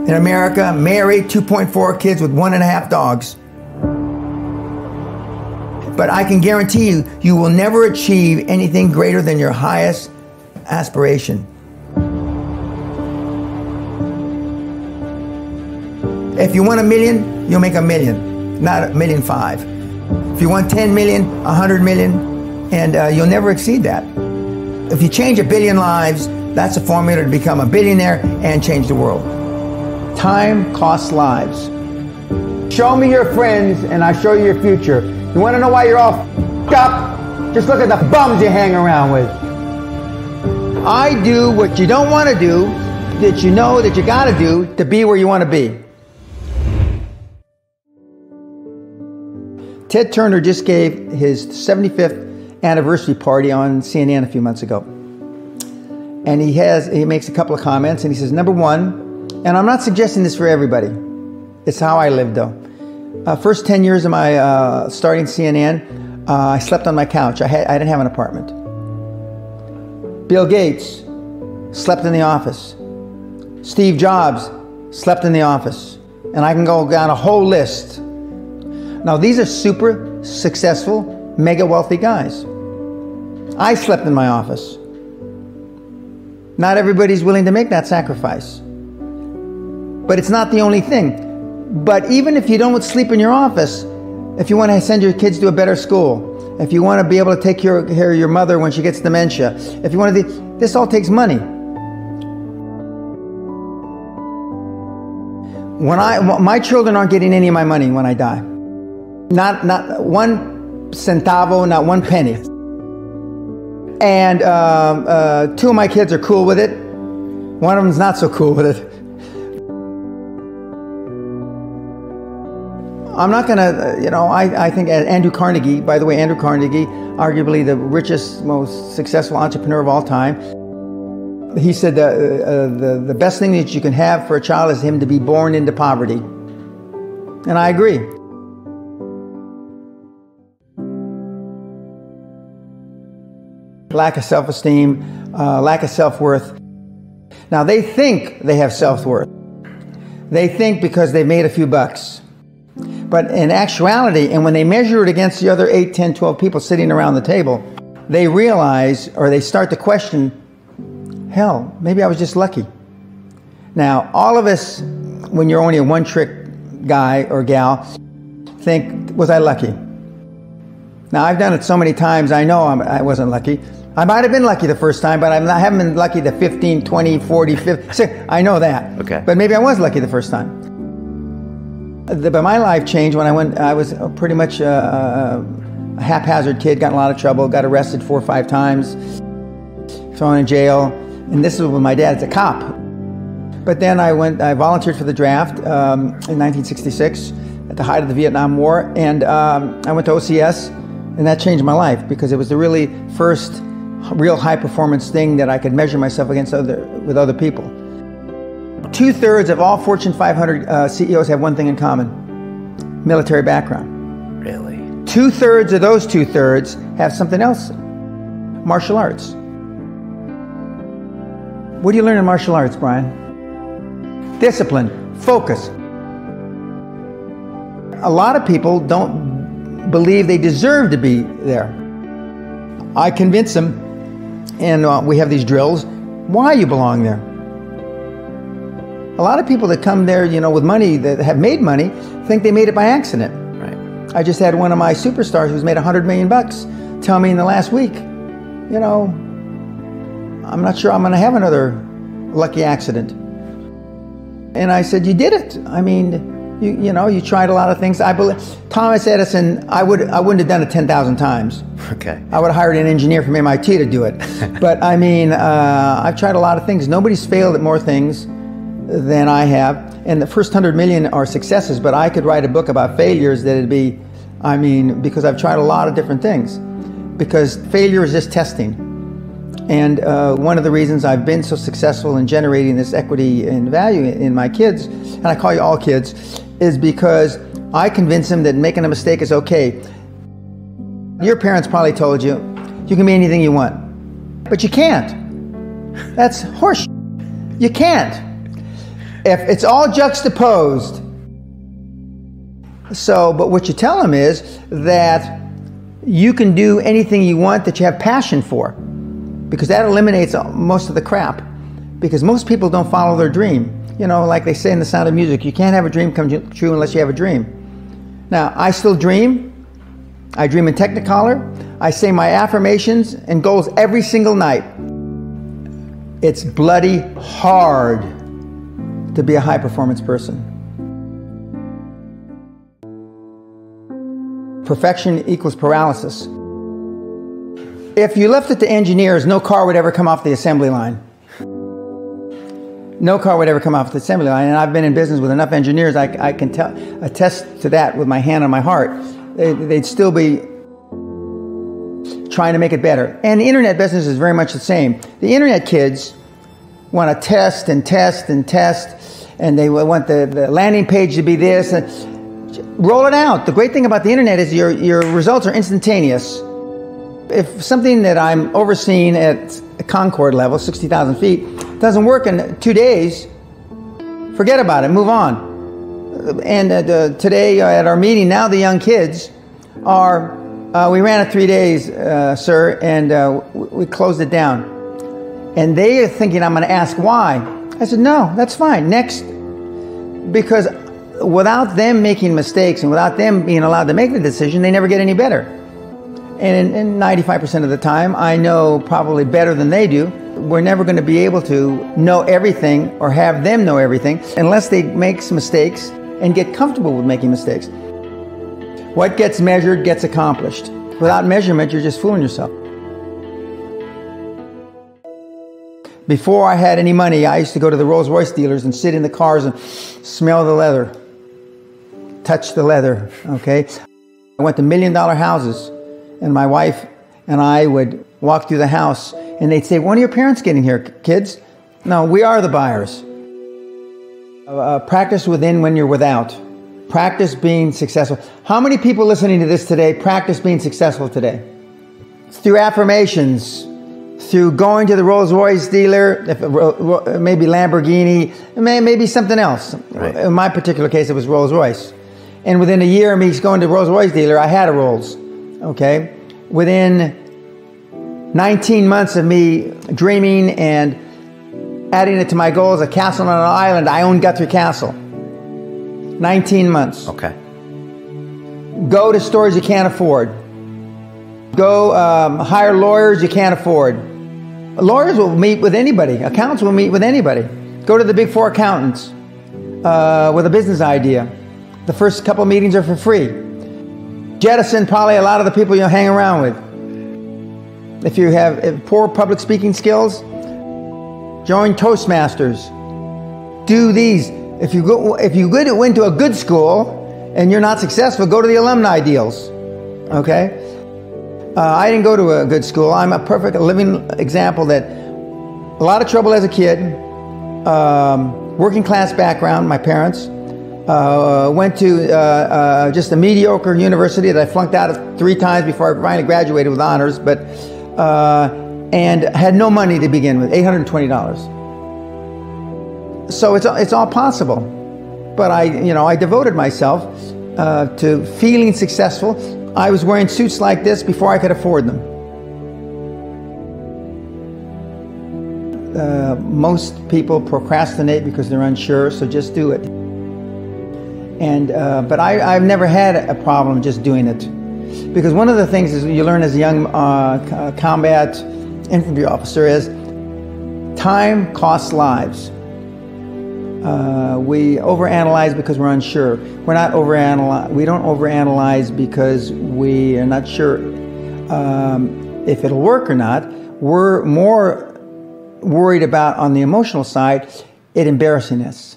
in America, married, 2.4 kids with 1.5 dogs. But I can guarantee you, you will never achieve anything greater than your highest aspiration. If you want $1 million, you'll make $1 million, not $1.5 million. If you want 10 million, 100 million, and you'll never exceed that. If you change 1 billion lives, that's a formula to become a billionaire and change the world. Time costs lives. Show me your friends and I show you your future. You want to know why you're all f***ed up? Just look at the bums you hang around with. I do what you don't want to do, that you know that you got to do to be where you want to be. Ted Turner just gave his 75th anniversary party on CNN a few months ago. And he makes a couple of comments and he says, number one, and I'm not suggesting this for everybody. It's how I live though. First 10 years of my starting CNN, I slept on my couch. I didn't have an apartment. Bill Gates slept in the office. Steve Jobs slept in the office. And I can go down a whole list. Now these are super successful, mega wealthy guys. I slept in my office. Not everybody's willing to make that sacrifice. But it's not the only thing. But even if you don't sleep in your office, if you want to send your kids to a better school, if you want to be able to take care of your mother when she gets dementia, if you want to, this all takes money. My children aren't getting any of my money when I die. Not one centavo, not one penny. And 2 of my kids are cool with it. One of them's not so cool with it. I'm not gonna, I think Andrew Carnegie, by the way, Andrew Carnegie, arguably the richest, most successful entrepreneur of all time, he said the best thing that you can have for a child is him to be born into poverty. And I agree. Lack of self-esteem, lack of self-worth. Now they think they have self-worth. They think because they've made a few bucks. But in actuality, and when they measure it against the other 8, 10, 12 people sitting around the table, they realize, or they start to question, hell, maybe I was just lucky. Now, all of us, when you're only a one-trick guy or gal, think, was I lucky? Now, I've done it so many times, I know I wasn't lucky. I might have been lucky the first time, but I haven't been lucky the 15, 20, 40, 50. I know that. Okay. But maybe I was lucky the first time. But my life changed when I was pretty much a haphazard kid, got in a lot of trouble, got arrested 4 or 5 times, thrown in jail. And this was when my dad's a cop. But then I volunteered for the draft in 1966 at the height of the Vietnam War. And I went to OCS, and that changed my life because it was the really first real high performance thing that I could measure myself against with other people. 2/3 of all Fortune 500 CEOs have one thing in common: military background. Really? 2/3 of those 2/3 have something else: martial arts. What do you learn in martial arts, Brian? Discipline, focus. A lot of people don't believe they deserve to be there. I convince them, and we have these drills, why you belong there. A lot of people that come there, with money, that have made money, think they made it by accident. Right. I just had one of my superstars who's made $100 million tell me in the last week, I'm not sure I'm going to have another lucky accident. And I said, you did it. I mean, you tried a lot of things. I believe Thomas Edison, I wouldn't have done it 10,000 times. Okay. I would have hired an engineer from MIT to do it. But I mean, I've tried a lot of things. Nobody's failed at more things than I have. And the first 100 million are successes, but I could write a book about failures that'd be, because I've tried a lot of different things. Because failure is just testing. And one of the reasons I've been so successful in generating this equity and value in my kids, and I call you all kids, is because I convince them that making a mistake is okay. Your parents probably told you, you can be anything you want. But you can't. That's horseshit. You can't. If it's all juxtaposed. So, but what you tell them is that you can do anything you want that you have passion for, because that eliminates most of the crap. Because most people don't follow their dream. You know, like they say in The Sound of Music, you can't have a dream come true unless you have a dream. Now, I still dream. I dream in Technicolor. I say my affirmations and goals every single night. It's bloody hard to be a high-performance person. Perfection equals paralysis. If you left it to engineers, no car would ever come off the assembly line. No car would ever come off the assembly line. And I've been in business with enough engineers, I can attest to that with my hand on my heart. They'd still be trying to make it better. And the internet business is very much the same. The internet kids want to test and test and test, and they want the landing page to be this. Roll it out. The great thing about the internet is your results are instantaneous. If something that I'm overseeing at Concord level, 60,000 feet, doesn't work in 2 days, forget about it, move on. And today at our meeting, now the young kids are, we ran it 3 days, sir, and we closed it down. And they are thinking I'm going to ask why. I said, no, that's fine, next. Because without them making mistakes and without them being allowed to make the decision, they never get any better. And 95% of the time, I know probably better than they do. We're never going to be able to know everything or have them know everything unless they make some mistakes and get comfortable with making mistakes. What gets measured gets accomplished. Without measurement, you're just fooling yourself. Before I had any money, I used to go to the Rolls-Royce dealers and sit in the cars and smell the leather, touch the leather, okay? I went to $1 million houses, and my wife and I would walk through the house, and they'd say, when are your parents getting here, kids? No, we are the buyers. Practice within when you're without. Practice being successful. How many people listening to this today practice being successful today? Through affirmations, through going to the Rolls-Royce dealer, maybe Lamborghini, maybe something else. Right. In my particular case, it was Rolls-Royce. And within a year of me going to the Rolls-Royce dealer, I had a Rolls, okay? Within 19 months of me dreaming and adding it to my goals, a castle on an island, I owned Guthrie Castle. 19 months. Okay. Go to stores you can't afford. Go hire lawyers you can't afford. Lawyers will meet with anybody. Accountants will meet with anybody. Go to the big four accountants with a business idea. The first couple meetings are for free. Jettison probably a lot of the people you'll hang around with. If you have poor public speaking skills, join Toastmasters. Do these. If you went to a good school and you're not successful, go to the alumni deals. Okay? I didn't go to a good school. I'm a perfect living example that a lot of trouble as a kid, working class background, my parents, went to just a mediocre university that I flunked out of 3 times before I finally graduated with honors, but and had no money to begin with, $820. So it's all possible. But I devoted myself to feeling successful. I was wearing suits like this before I could afford them. Most people procrastinate because they're unsure, so just do it. But I've never had a problem just doing it. Because one of the things is you learn as a young combat infantry officer is time costs lives. We overanalyze because we're unsure. We don't overanalyze because we are not sure if it'll work or not. We're more worried about, on the emotional side, it embarrassing us.